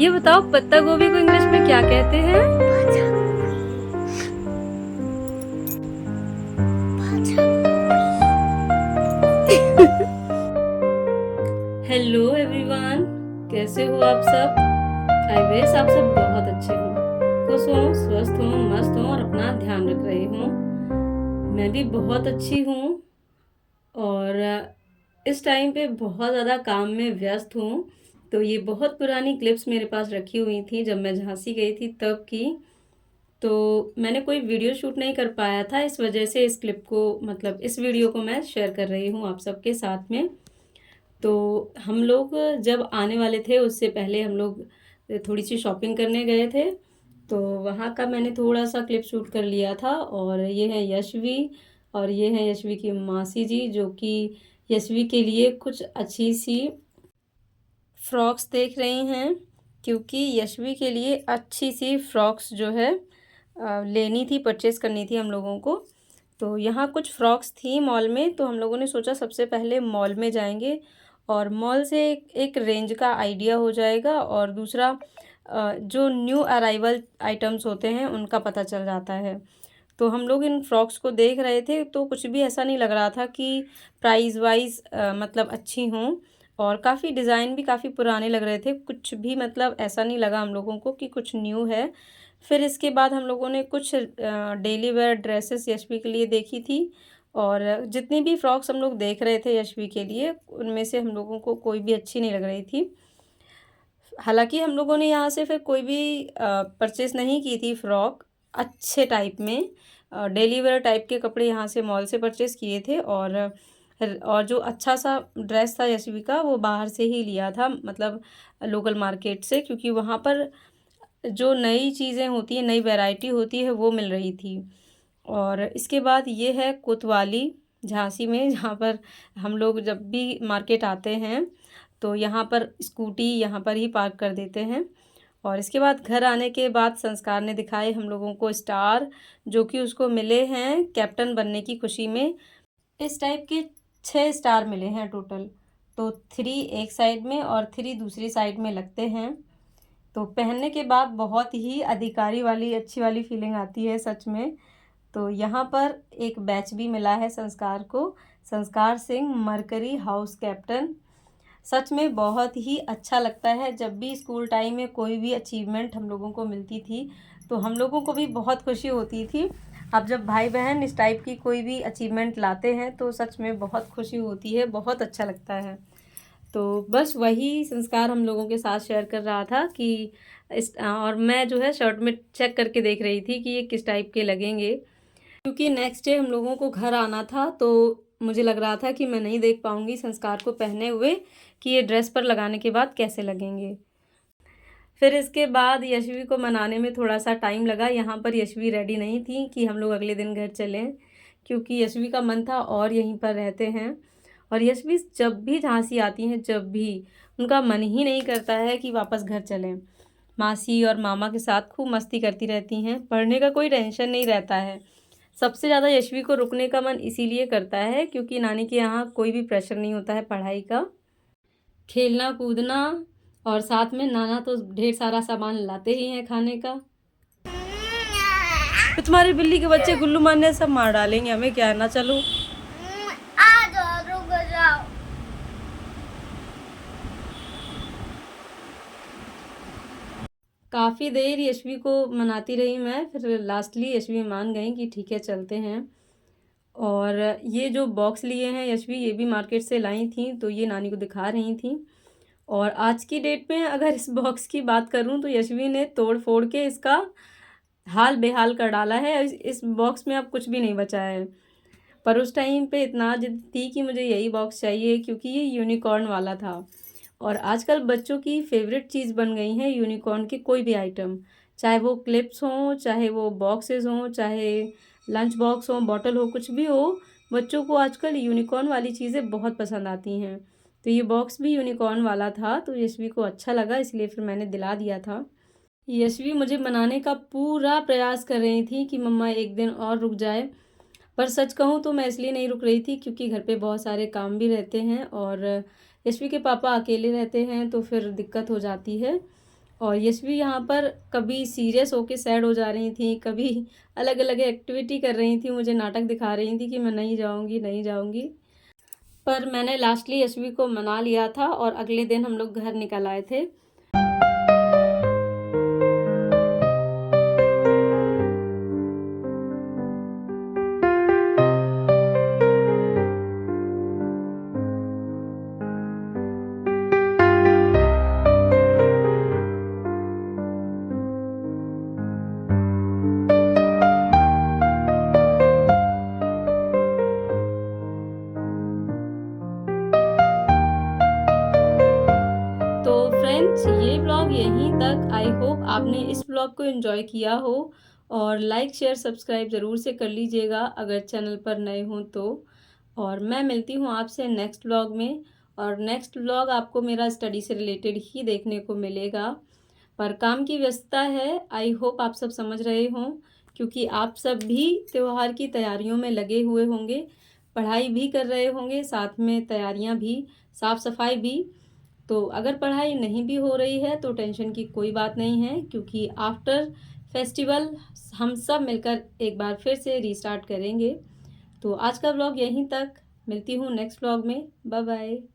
ये बताओ पत्ता गोभी को इंग्लिश में क्या कहते हैं? हेलो एवरीवन, कैसे हो आप सब? आई विश आप सब बहुत अच्छे हो, खुश हो, स्वस्थ हो, मस्त हो और अपना ध्यान रख रहे हो। मैं भी बहुत अच्छी हूँ और इस टाइम पे बहुत ज़्यादा काम में व्यस्त हूँ। तो ये बहुत पुरानी क्लिप्स मेरे पास रखी हुई थी जब मैं झांसी गई थी तब की। तो मैंने कोई वीडियो शूट नहीं कर पाया था, इस वजह से इस क्लिप को मतलब इस वीडियो को मैं शेयर कर रही हूँ आप सबके साथ में। तो हम लोग जब आने वाले थे उससे पहले हम लोग थोड़ी सी शॉपिंग करने गए थे, तो वहाँ का मैंने थोड़ा सा क्लिप शूट कर लिया था। और ये है यशवी और ये है यशवी की मासी जी, जो कि यशवी के लिए कुछ अच्छी सी फ्रॉक्स देख रही हैं, क्योंकि यशवी के लिए अच्छी सी फ्रॉक्स जो है लेनी थी, परचेज़ करनी थी हम लोगों को। तो यहाँ कुछ फ्रॉक्स थी मॉल में, तो हम लोगों ने सोचा सबसे पहले मॉल में जाएंगे और मॉल से एक रेंज का आइडिया हो जाएगा और दूसरा जो न्यू अराइवल आइटम्स होते हैं उनका पता चल जाता है। तो हम लोग इन फ्रॉक्स को देख रहे थे, तो कुछ भी ऐसा नहीं लग रहा था कि प्राइस वाइज मतलब अच्छी हों, और काफ़ी डिज़ाइन भी काफ़ी पुराने लग रहे थे। कुछ भी मतलब ऐसा नहीं लगा हम लोगों को कि कुछ न्यू है। फिर इसके बाद हम लोगों ने कुछ डेली वेयर ड्रेसेस यशवी के लिए देखी थी, और जितनी भी फ्रॉक्स हम लोग देख रहे थे यशवी के लिए, उनमें से हम लोगों को कोई भी अच्छी नहीं लग रही थी। हालांकि हम लोगों ने यहाँ से फिर कोई भी परचेज़ नहीं की थी फ्रॉक अच्छे टाइप में। डेली वेयर टाइप के कपड़े यहाँ से मॉल से परचेज़ किए थे, और जो अच्छा सा ड्रेस था यशवी का वो बाहर से ही लिया था, मतलब लोकल मार्केट से, क्योंकि वहाँ पर जो नई चीज़ें होती हैं, नई वैरायटी होती है, वो मिल रही थी। और इसके बाद ये है कोतवाली झांसी में, जहाँ पर हम लोग जब भी मार्केट आते हैं तो यहाँ पर स्कूटी यहाँ पर ही पार्क कर देते हैं। और इसके बाद घर आने के बाद संस्कार ने दिखाए हम लोगों को स्टार, जो कि उसको मिले हैं कैप्टन बनने की खुशी में। इस टाइप के 6 स्टार मिले हैं टोटल। तो 3 एक साइड में और 3 दूसरी साइड में लगते हैं। तो पहनने के बाद बहुत ही अधिकारी वाली अच्छी वाली फीलिंग आती है सच में। तो यहाँ पर एक बैच भी मिला है संस्कार को, संस्कार सिंह मरकरी हाउस कैप्टन। सच में बहुत ही अच्छा लगता है जब भी स्कूल टाइम में कोई भी अचीवमेंट हम लोगों को मिलती थी, तो हम लोगों को भी बहुत खुशी होती थी। अब जब भाई बहन इस टाइप की कोई भी अचीवमेंट लाते हैं तो सच में बहुत खुशी होती है, बहुत अच्छा लगता है। तो बस वही संस्कार हम लोगों के साथ शेयर कर रहा था कि और मैं जो है शर्ट में चेक करके देख रही थी कि ये किस टाइप के लगेंगे, क्योंकि नेक्स्ट डे हम लोगों को घर आना था। तो मुझे लग रहा था कि मैं नहीं देख पाऊँगी संस्कार को पहने हुए कि ये ड्रेस पर लगाने के बाद कैसे लगेंगे। फिर इसके बाद यशवी को मनाने में थोड़ा सा टाइम लगा। यहाँ पर यशवी रेडी नहीं थी कि हम लोग अगले दिन घर चलें, क्योंकि यशवी का मन था और यहीं पर रहते हैं। और यशवी जब भी झांसी आती हैं, जब भी उनका मन ही नहीं करता है कि वापस घर चलें। मासी और मामा के साथ खूब मस्ती करती रहती हैं, पढ़ने का कोई टेंशन नहीं रहता है। सबसे ज़्यादा यशवी को रुकने का मन इसीलिए करता है क्योंकि नानी के यहाँ कोई भी प्रेशर नहीं होता है पढ़ाई का। खेलना कूदना, और साथ में नाना तो ढेर सारा सामान लाते ही हैं खाने का। तो तुम्हारी बिल्ली के बच्चे गुल्लू मारने सब मार डालेंगे, हमें क्या है ना। चलो आ जाओ, रुक जाओ। काफ़ी देर यशवी को मनाती रही मैं, फिर लास्टली यशवी मान गई कि ठीक है चलते हैं। और ये जो बॉक्स लिए हैं यशवी, ये भी मार्केट से लाई थी, तो ये नानी को दिखा रही थी। और आज की डेट में अगर इस बॉक्स की बात करूं तो यशवी ने तोड़ फोड़ के इसका हाल बेहाल कर डाला है। इस बॉक्स में अब कुछ भी नहीं बचा है। पर उस टाइम पे इतना जिद थी कि मुझे यही बॉक्स चाहिए, क्योंकि ये यूनिकॉर्न वाला था। और आजकल बच्चों की फेवरेट चीज़ बन गई है यूनिकॉर्न के कोई भी आइटम, चाहे वो क्लिप्स हों, चाहे वो बॉक्सेस हों, चाहे लंच बॉक्स हो, बॉटल हो, कुछ भी हो, बच्चों को आजकल यूनिकॉर्न वाली चीज़ें बहुत पसंद आती हैं। तो ये बॉक्स भी यूनिकॉर्न वाला था, तो यशवी को अच्छा लगा, इसलिए फिर मैंने दिला दिया था। यशवी मुझे मनाने का पूरा प्रयास कर रही थी कि मम्मा एक दिन और रुक जाए, पर सच कहूँ तो मैं इसलिए नहीं रुक रही थी क्योंकि घर पे बहुत सारे काम भी रहते हैं और यशवी के पापा अकेले रहते हैं, तो फिर दिक्कत हो जाती है। और यशवी यहाँ पर कभी सीरियस होके सैड हो जा रही थी, कभी अलग अलग एक्टिविटी कर रही थी, मुझे नाटक दिखा रही थी कि मैं नहीं जाऊँगी नहीं जाऊँगी। पर मैंने लास्टली यशवी को मना लिया था और अगले दिन हम लोग घर निकल आए थे। तो फ्रेंड्स, ये व्लॉग यहीं तक। आई होप आपने इस व्लॉग को एंजॉय किया हो, और लाइक शेयर सब्सक्राइब ज़रूर से कर लीजिएगा अगर चैनल पर नए हों तो। और मैं मिलती हूँ आपसे नेक्स्ट व्लॉग में, और नेक्स्ट व्लॉग आपको मेरा स्टडी से रिलेटेड ही देखने को मिलेगा। पर काम की व्यस्तता है, आई होप आप सब समझ रहे हों, क्योंकि आप सब भी त्योहार की तैयारियों में लगे हुए होंगे, पढ़ाई भी कर रहे होंगे, साथ में तैयारियां भी, साफ सफाई भी। तो अगर पढ़ाई नहीं भी हो रही है तो टेंशन की कोई बात नहीं है, क्योंकि आफ्टर फेस्टिवल हम सब मिलकर एक बार फिर से रीस्टार्ट करेंगे। तो आज का व्लॉग यहीं तक, मिलती हूँ नेक्स्ट व्लॉग में। Bye bye.